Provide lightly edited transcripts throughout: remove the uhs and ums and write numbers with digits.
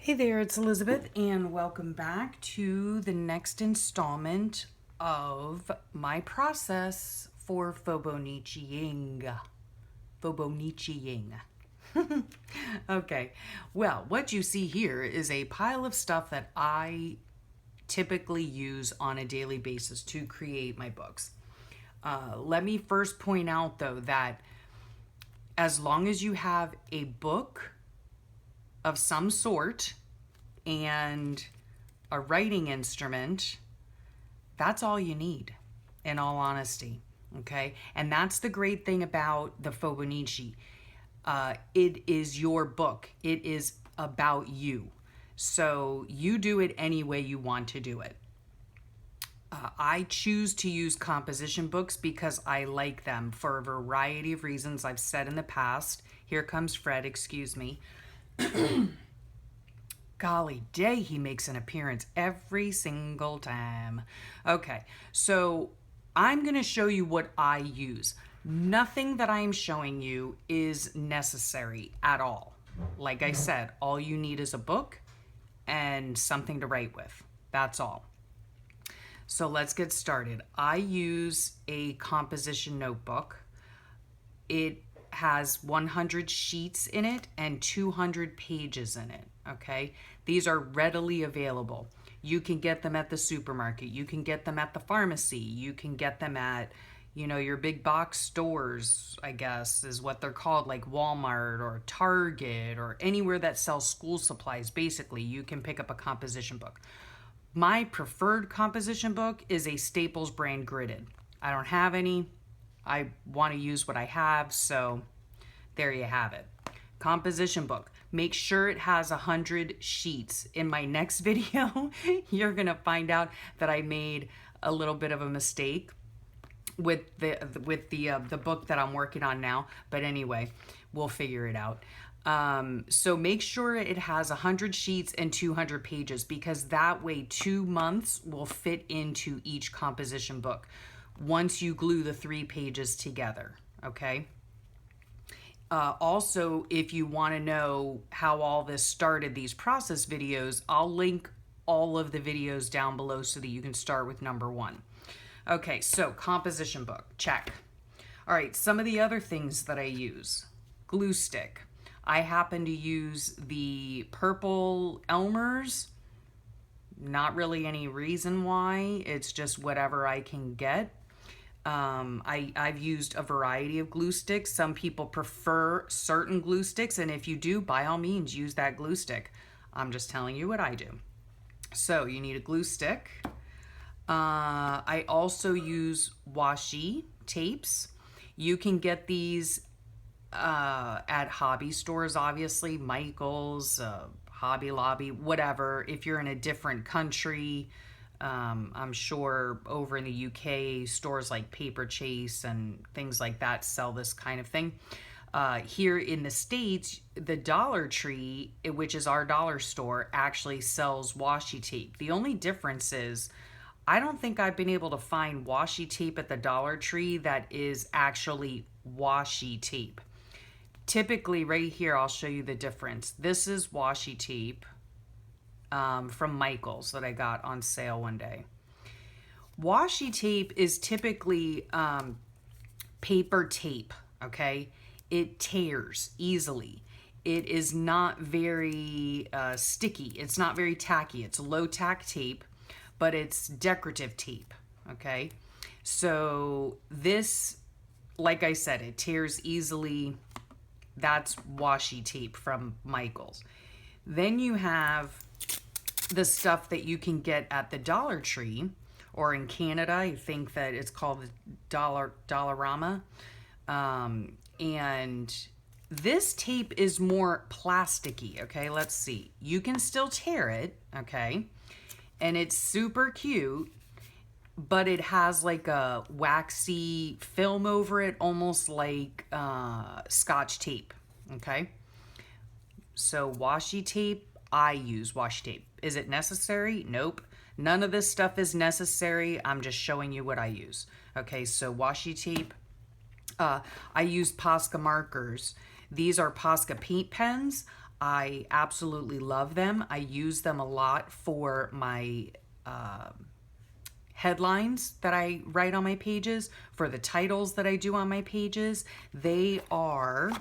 Hey there, it's Elizabeth, and welcome back to the next installment of my process for Fauxbonichiing. Fauxbonichiing. Okay, well, what you see here is a pile of stuff that I typically use on a daily basis to create my books. Let me first point out, though, that as long as you have a book of some sort and a writing instrument, that's all you need, in all honesty. Okay, and that's the great thing about the Fauxbonichi. It is your book. It is about you. So you do it any way you want to do it. I choose to use composition books because I like them for a variety of reasons I've said in the past. Here comes Fred, excuse me. Golly day, he makes an appearance every single time. Okay, so I'm going to show you what I use. Nothing that I'm showing you is necessary at all. Like I said, all you need is a book and something to write with. That's all. So let's get started. I use a composition notebook. It has 100 sheets in it and 200 pages in it, okay? These are readily available. You can get them at the supermarket. You can get them at the pharmacy. You can get them at, your big box stores, I guess, is what they're called, like Walmart or Target or anywhere that sells school supplies. Basically, you can pick up a composition book. My preferred composition book is a Staples brand gridded. I don't have any. I want to use what I have, so there you have it. Composition book. Make sure it has 100 sheets. In my next video, you're going to find out that I made a little bit of a mistake with the book that I'm working on now. But anyway, we'll figure it out. So make sure it has 100 sheets and 200 pages, because that way 2 months will fit into each composition book once you glue the 3 pages together, okay? Also, if you want to know how all this started, these process videos, I'll link all of the videos down below so that you can start with number 1. Okay, so composition book, check. All right, some of the other things that I use. Glue stick. I happen to use the purple Elmer's. Not really any reason why. It's just whatever I can get. I've used a variety of glue sticks. Some people prefer certain glue sticks, and if you do, by all means, use that glue stick. I'm just telling you what I do. So you need a glue stick. I also use washi tapes. You can get these at hobby stores, obviously, Michael's, Hobby Lobby, whatever. If you're in a different country, I'm sure over in the UK, stores like Paper Chase and things like that sell this kind of thing. Here in the States, the Dollar Tree, which is our dollar store, actually sells washi tape. The only difference is I don't think I've been able to find washi tape at the Dollar Tree that is actually washi tape. Typically, right here, I'll show you the difference. This is washi tape from Michael's that I got on sale one day. Washi tape is typically paper tape, okay? It tears easily. It is not very sticky. It's not very tacky. It's low tack tape, but it's decorative tape, okay? So this, like I said, it tears easily. That's washi tape from Michael's. Then you have the stuff that you can get at the Dollar Tree, or in Canada, I think that it's called the Dollarama. And this tape is more plasticky, okay? Let's see. You can still tear it, okay? And it's super cute, but it has like a waxy film over it, almost like Scotch tape, okay? So washi tape, I use washi tape. Is it necessary? Nope. None of this stuff is necessary. I'm just showing you what I use. Okay, so washi tape. I use Pasca Markers. These are Pasca paint pens. I absolutely love them. I use them a lot for my headlines that I write on my pages, for the titles that I do on my pages. They are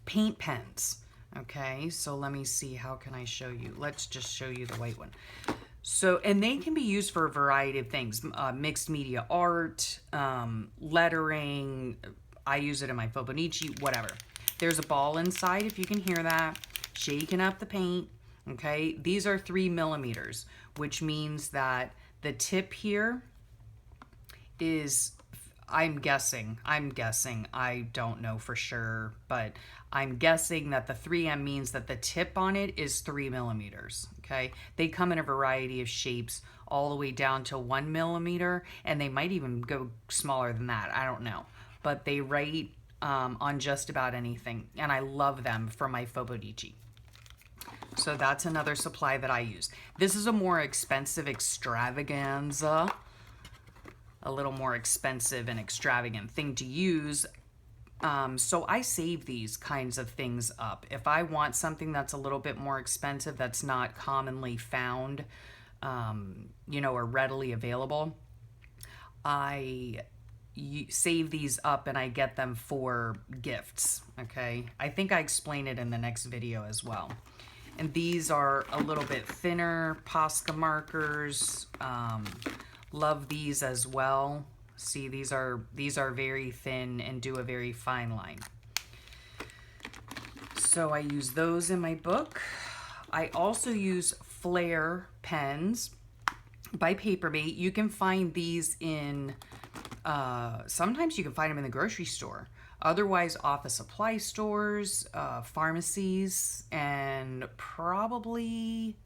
paint pens. Okay, so let me see, how can I show you? Let's just show you the white one. So, and they can be used for a variety of things, mixed media art, lettering. I use it in my Fauxbonichi, whatever. There's a ball inside, if you can hear that, shaking up the paint. Okay, these are 3 millimeters, which means that the tip here is, I'm guessing, I don't know for sure, but I'm guessing that the 3M means that the tip on it is 3 millimeters, okay? They come in a variety of shapes, all the way down to 1 millimeter, and they might even go smaller than that, I don't know. But they write on just about anything, and I love them for my Fauxbonichi. So that's another supply that I use. This is a more expensive extravaganza, a little more expensive and extravagant thing to use. So I save these kinds of things up. If I want something that's a little bit more expensive, that's not commonly found, you know, or readily available, I save these up and I get them for gifts, okay? I think I explain it in the next video as well. And these are a little bit thinner Pasca markers. Love these as well. See, these are very thin and do a very fine line. So I use those in my book. I also use Flare pens by Papermate. You can find these in, sometimes you can find them in the grocery store. Otherwise, office supply stores, pharmacies, and probably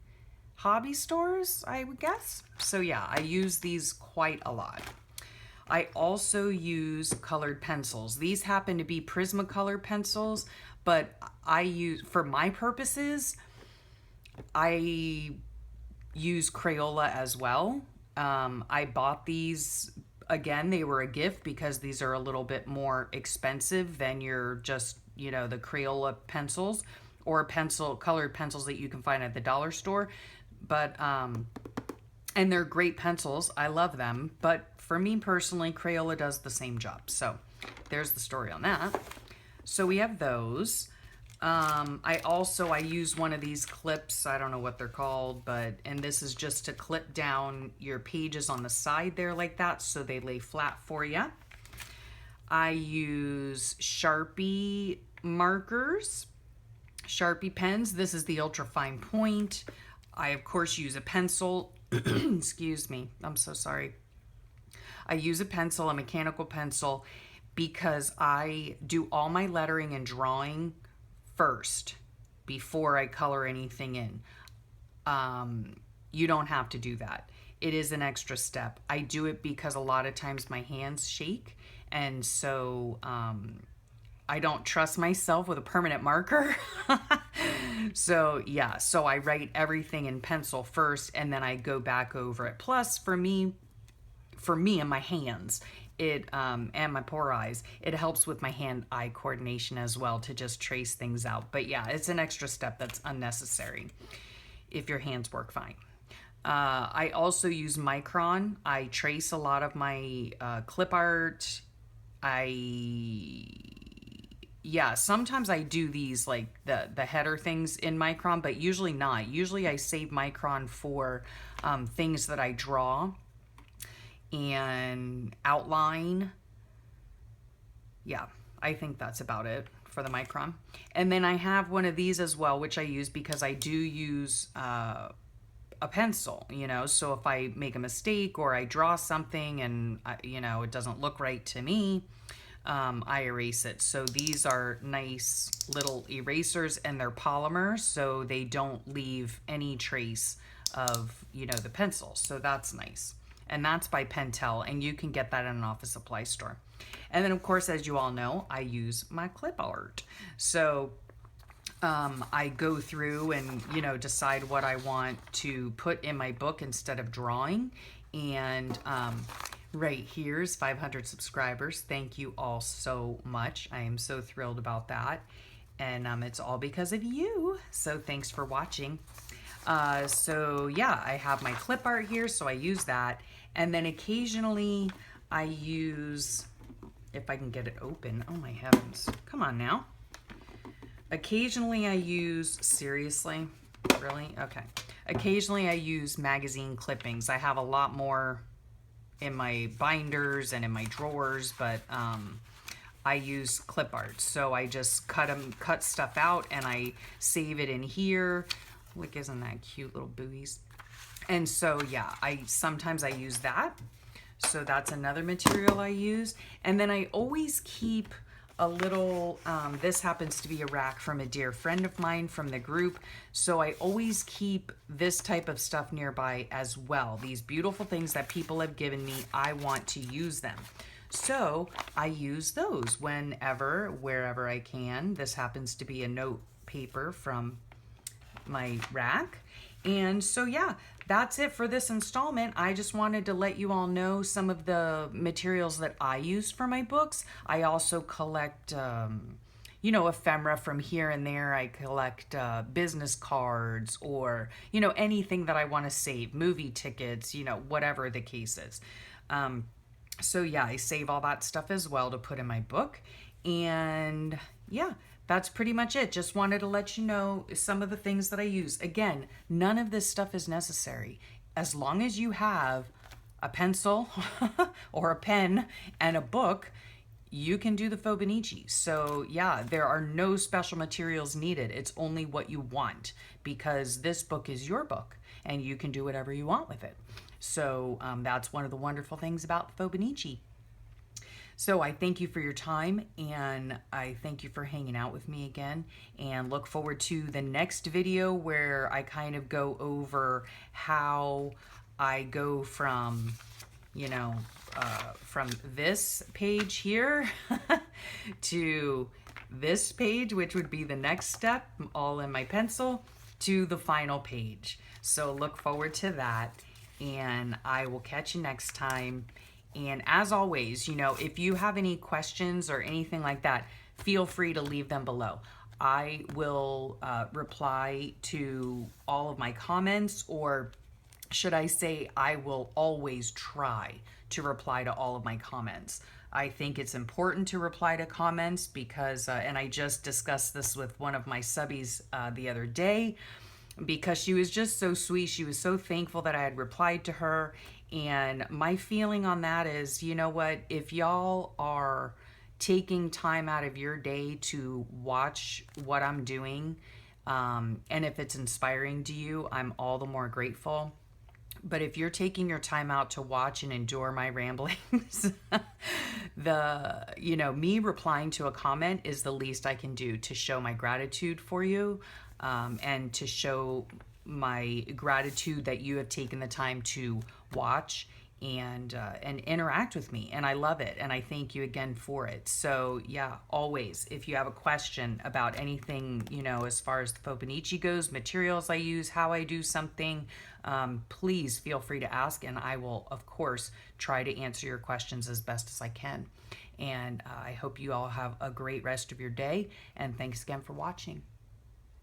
hobby stores, I would guess. So yeah, I use these quite a lot. I also use colored pencils. These happen to be Prismacolor pencils, but I use, for my purposes, I use Crayola as well. I bought these, again, they were a gift because these are a little bit more expensive than your just, you know, the Crayola pencils or colored pencils that you can find at the dollar store. But, and they're great pencils. I love them. But for me personally, Crayola does the same job. So there's the story on that. So we have those. I use one of these clips. I don't know what they're called, and this is just to clip down your pages on the side there like that so they lay flat for you. I use Sharpie markers, Sharpie pens. This is the ultra fine point. I, of course, use a pencil. Excuse me. I'm so sorry. I use a pencil, a mechanical pencil, because I do all my lettering and drawing first before I color anything in. You don't have to do that. It is an extra step. I do it because a lot of times my hands shake, and so I don't trust myself with a permanent marker. So yeah, so I write everything in pencil first and then I go back over it. Plus for me and my hands, and my poor eyes, it helps with my hand-eye coordination as well to just trace things out. But yeah, it's an extra step that's unnecessary if your hands work fine. I also use Micron. I trace a lot of my clip art. Sometimes I do these, like the header things in Micron, but usually not. Usually I save Micron for things that I draw and outline. Yeah, I think that's about it for the Micron. And then I have one of these as well, which I use because I do use a pencil, you know, so if I make a mistake or I draw something and, you know, it doesn't look right to me, I erase it. So these are nice little erasers and they're polymer, so they don't leave any trace of, you know, the pencil. So that's nice. And that's by Pentel, and you can get that in an office supply store. And then, of course, as you all know, I use my clip art. So I go through and, you know, decide what I want to put in my book instead of drawing. And right here's 500 subscribers. Thank you all so much. I am so thrilled about that. And it's all because of you. So thanks for watching. So yeah, I have my clip art here, so I use that. And then occasionally I use, if I can get it open, oh my heavens, come on now. Occasionally I use, seriously, really? Okay. Occasionally I use magazine clippings. I have a lot more in my binders and in my drawers, but I use clip art. So I just cut stuff out and I save it in here. Look, isn't that cute, little buoys? And so yeah, sometimes I use that. So that's another material I use. And then I always keep a little, this happens to be a rack from a dear friend of mine from the group. So I always keep this type of stuff nearby as well. These beautiful things that people have given me, I want to use them. So I use those whenever, wherever I can. This happens to be a note paper from my rack. And so yeah, that's it for this installment. I just wanted to let you all know some of the materials that I use for my books. I also collect, you know, ephemera from here and there. I collect business cards or, you know, anything that I want to save, movie tickets, you know, whatever the case is. So yeah, I save all that stuff as well to put in my book. And yeah, that's pretty much it. Just wanted to let you know some of the things that I use. Again, none of this stuff is necessary. As long as you have a pencil or a pen and a book, you can do the Fauxbonichi. So yeah, there are no special materials needed. It's only what you want, because this book is your book and you can do whatever you want with it. So that's one of the wonderful things about Fauxbonichi. So I thank you for your time, and I thank you for hanging out with me again, and look forward to the next video where I kind of go over how I go from, you know, from this page here to this page, which would be the next step, all in my pencil, to the final page. So look forward to that, and I will catch you next time. And as always, you know, if you have any questions or anything like that, feel free to leave them below. I will reply to all of my comments, or should I say, I will always try to reply to all of my comments. I think it's important to reply to comments because, and I just discussed this with one of my subbies the other day, because she was just so sweet. She was so thankful that I had replied to her. And my feeling on that is, you know what, if y'all are taking time out of your day to watch what I'm doing, and if it's inspiring to you, I'm all the more grateful. But if you're taking your time out to watch and endure my ramblings, you know, me replying to a comment is the least I can do to show my gratitude for you, and to show my gratitude that you have taken the time to watch and interact with me. And I love it. And I thank you again for it. So yeah, always, if you have a question about anything, you know, as far as the Fauxbonichi goes, materials I use, how I do something, please feel free to ask. And I will, of course, try to answer your questions as best as I can. And I hope you all have a great rest of your day. And thanks again for watching.